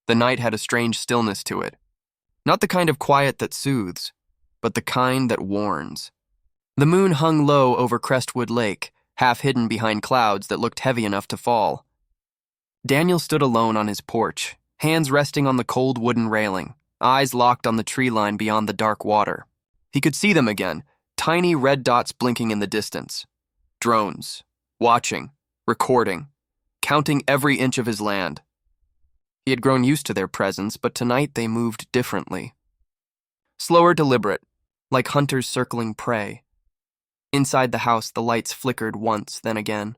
The night had a strange stillness to it. Not the kind of quiet that soothes, but the kind that warns. The moon hung low over Crestwood Lake, half hidden behind clouds that looked heavy enough to fall. Daniel stood alone on his porch, hands resting on the cold wooden railing, eyes locked on the tree line beyond the dark water. He could see them again, tiny red dots blinking in the distance. Drones, watching, recording, counting every inch of his land. He had grown used to their presence, but tonight they moved differently. Slower, deliberate, like hunters circling prey. Inside the house, the lights flickered once, then again.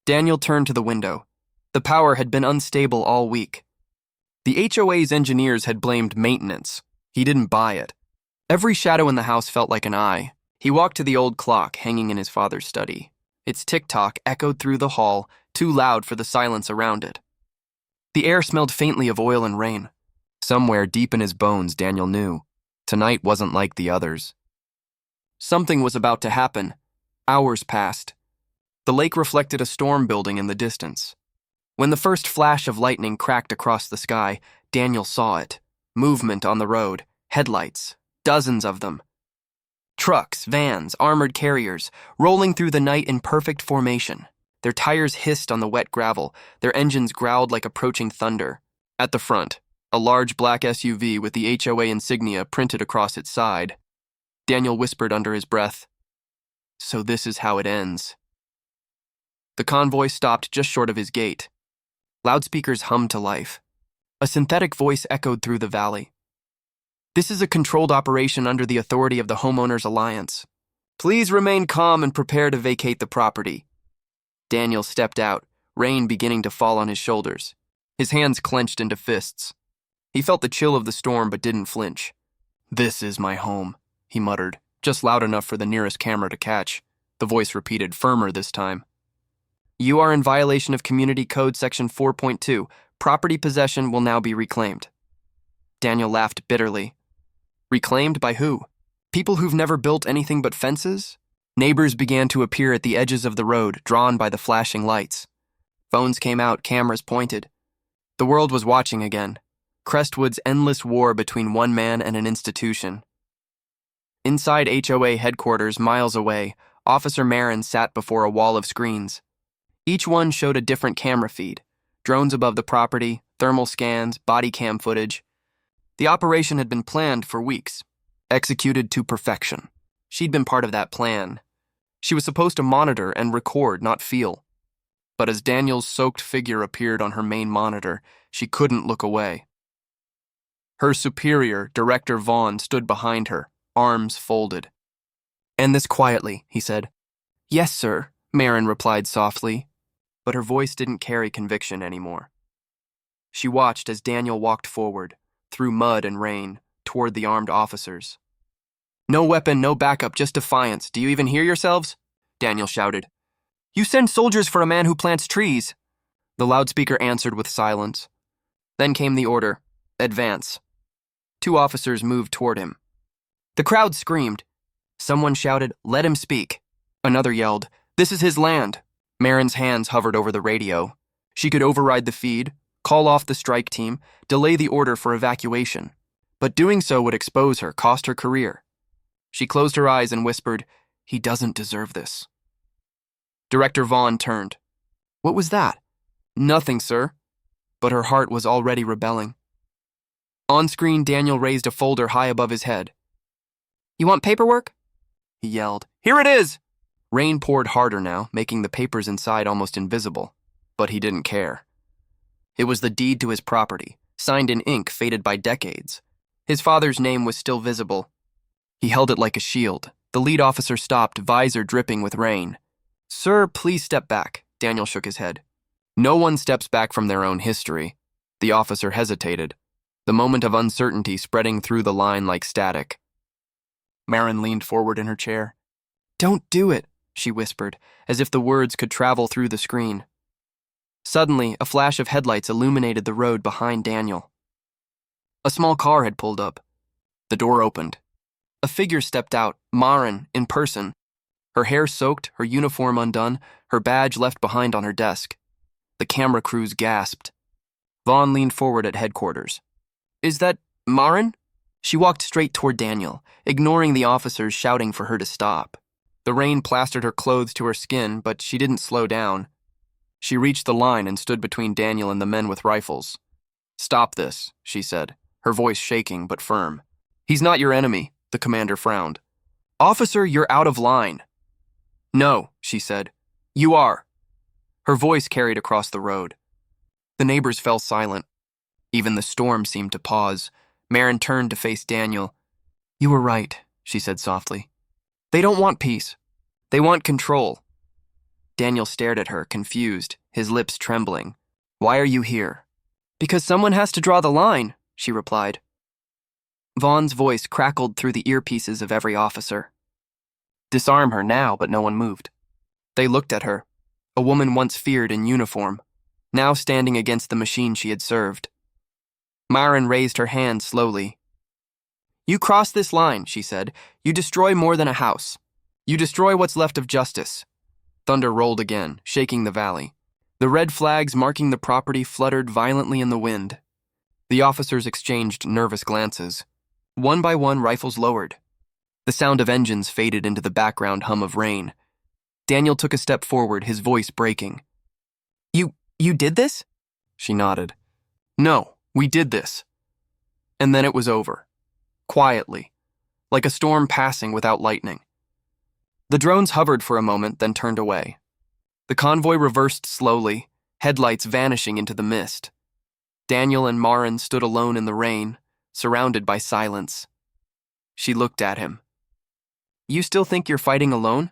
Daniel turned to the window. The power had been unstable all week. The HOA's engineers had blamed maintenance. He didn't buy it. Every shadow in the house felt like an eye. He walked to the old clock hanging in his father's study. Its tick-tock echoed through the hall, too loud for the silence around it. The air smelled faintly of oil and rain. Somewhere deep in his bones, Daniel knew. Tonight wasn't like the others. Something was about to happen. Hours passed. The lake reflected a storm building in the distance. When the first flash of lightning cracked across the sky, Daniel saw it. Movement on the road, headlights, dozens of them. Trucks, vans, armored carriers, rolling through the night in perfect formation. Their tires hissed on the wet gravel, their engines growled like approaching thunder. At the front, a large black SUV with the HOA insignia printed across its side. Daniel whispered under his breath, "So this is how it ends." The convoy stopped just short of his gate. Loudspeakers hummed to life. A synthetic voice echoed through the valley. "This is a controlled operation under the authority of the Homeowners Alliance. Please remain calm and prepare to vacate the property." Daniel stepped out, rain beginning to fall on his shoulders. His hands clenched into fists. He felt the chill of the storm but didn't flinch. "This is my home," he muttered, just loud enough for the nearest camera to catch. The voice repeated, firmer this time. "You are in violation of Community Code Section 4.2. Property possession will now be reclaimed." Daniel laughed bitterly. Reclaimed by who? People who've never built anything but fences? Neighbors began to appear at the edges of the road, drawn by the flashing lights. Phones came out, cameras pointed. The world was watching again. Crestwood's endless war between one man and an institution. Inside HOA headquarters, miles away, Officer Maren sat before a wall of screens. Each one showed a different camera feed. Drones above the property, thermal scans, body cam footage. The operation had been planned for weeks, executed to perfection. She'd been part of that plan. She was supposed to monitor and record, not feel. But as Daniel's soaked figure appeared on her main monitor, she couldn't look away. Her superior, Director Vaughn, stood behind her, arms folded. "End this quietly," he said. "Yes, sir," Maren replied softly, but her voice didn't carry conviction anymore. She watched as Daniel walked forward, through mud and rain, toward the armed officers. "No weapon, no backup, just defiance. Do you even hear yourselves?" Daniel shouted. "You send soldiers for a man who plants trees." The loudspeaker answered with silence. Then came the order, "Advance." 2 officers moved toward him. The crowd screamed. Someone shouted, "Let him speak." Another yelled, "This is his land." Maren's hands hovered over the radio. She could override the feed, call off the strike team, delay the order for evacuation. But doing so would expose her, cost her career. She closed her eyes and whispered, "He doesn't deserve this." Director Vaughn turned. "What was that?" "Nothing, sir." But her heart was already rebelling. On screen, Daniel raised a folder high above his head. "You want paperwork?" he yelled. "Here it is!" Rain poured harder now, making the papers inside almost invisible. But he didn't care. It was the deed to his property, signed in ink faded by decades. His father's name was still visible. He held it like a shield. The lead officer stopped, visor dripping with rain. "Sir, please step back." Daniel shook his head. No one steps back from their own history. The officer hesitated, the moment of uncertainty spreading through the line like static. Maren leaned forward in her chair. "Don't do it," she whispered, as if the words could travel through the screen. Suddenly, a flash of headlights illuminated the road behind Daniel. A small car had pulled up. The door opened. A figure stepped out, Maren, in person. Her hair soaked, her uniform undone, her badge left behind on her desk. The camera crews gasped. Vaughn leaned forward at headquarters. Is that Maren? She walked straight toward Daniel, ignoring the officers shouting for her to stop. The rain plastered her clothes to her skin, but she didn't slow down. She reached the line and stood between Daniel and the men with rifles. Stop this, she said, her voice shaking but firm. He's not your enemy, the commander frowned. Officer, you're out of line. No, she said. You are. Her voice carried across the road. The neighbors fell silent. Even the storm seemed to pause. Maren turned to face Daniel. You were right, she said softly. They don't want peace. They want control. Daniel stared at her, confused, his lips trembling. Why are you here? Because someone has to draw the line, she replied. Vaughn's voice crackled through the earpieces of every officer. Disarm her now, but no one moved. They looked at her, a woman once feared in uniform, now standing against the machine she had served. Maren raised her hand slowly. You cross this line, she said. You destroy more than a house. You destroy what's left of justice. Thunder rolled again, shaking the valley. The red flags marking the property fluttered violently in the wind. The officers exchanged nervous glances. One by one, rifles lowered. The sound of engines faded into the background hum of rain. Daniel took a step forward, his voice breaking. You did this? She nodded. No, we did this. And then it was over. Quietly, like a storm passing without lightning. The drones hovered for a moment, then turned away. The convoy reversed slowly, headlights vanishing into the mist. Daniel and Maren stood alone in the rain, surrounded by silence. She looked at him. You still think you're fighting alone?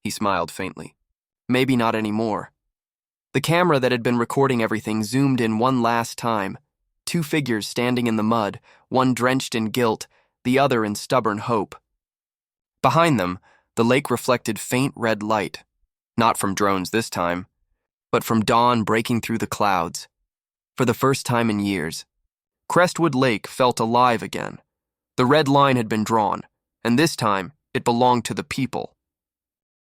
He smiled faintly. Maybe not anymore. The camera that had been recording everything zoomed in one last time. Two figures standing in the mud, one drenched in guilt, the other in stubborn hope. Behind them, the lake reflected faint red light, not from drones this time, but from dawn breaking through the clouds. For the first time in years, Crestwood Lake felt alive again. The red line had been drawn, and this time it belonged to the people.